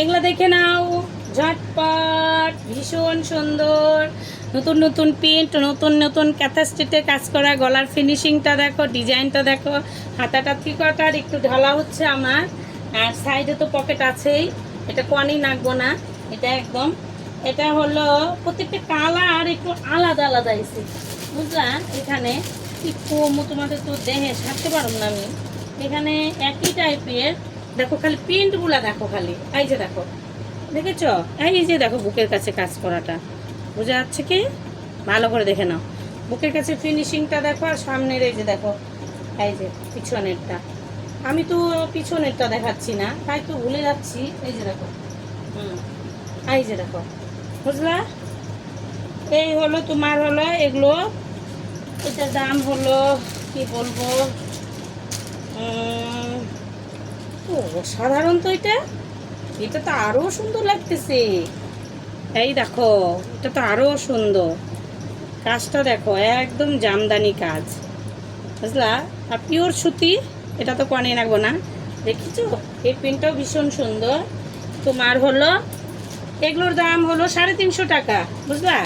এগুলো দেখে নাও, ঝটপট, ভীষণ সুন্দর, নতুন নতুন প্রিন্ট, নতুন নতুন কাঁথা স্টিচে কাজ করা। গলার ফিনিশিংটা দেখো, ডিজাইনটা দেখো, হাতাটা 3/4 একটু ঢালা হচ্ছে আমার, আর সাইডে তো পকেট আছেই। এটা কোয়ানি নাকবো না, এটা একদম, এটা হলো প্রত্যেকটা কালার একটু আলাদা আলাদা এসে, বুঝলা। এখানে কি কমো তোমাদের তো দেখে ছাড়তে পারব না আমি। এখানে একই টাইপের, দেখো খালি প্রিন্টগুলা দেখো, খালি এই যে দেখো, দেখেছ? এই যে দেখো বুকের কাছে কাজ করাটা, বোঝা যাচ্ছে কি? ভালো করে দেখে নাও, বুকের কাছে ফিনিশিংটা দেখো, আর সামনের এই যে দেখো, এই যে পিছনেরটা। আমি তো পিছনেরটা দেখাচ্ছি না, তাই তো ভুলে যাচ্ছি। এই যে দেখো, এই যে দেখো, বুঝলা। এই হলো তোমার হলো এগুলো। এটার দাম হলো কি বলবো, সাধারণত এটা, এটা তো আরো সুন্দর লাগতেছে। এই দেখো, এটা তো আরো সুন্দর, কাজটা দেখো, একদম জামদানি কাজ, বুঝলা। আর পিওর সুতি, এটা তো কনে রাখবো না, দেখেছো? এই প্রিন্টটাও ভীষণ সুন্দর। তোমার হলো এগুলোর দাম হলো 350 টাকা, বুঝলা।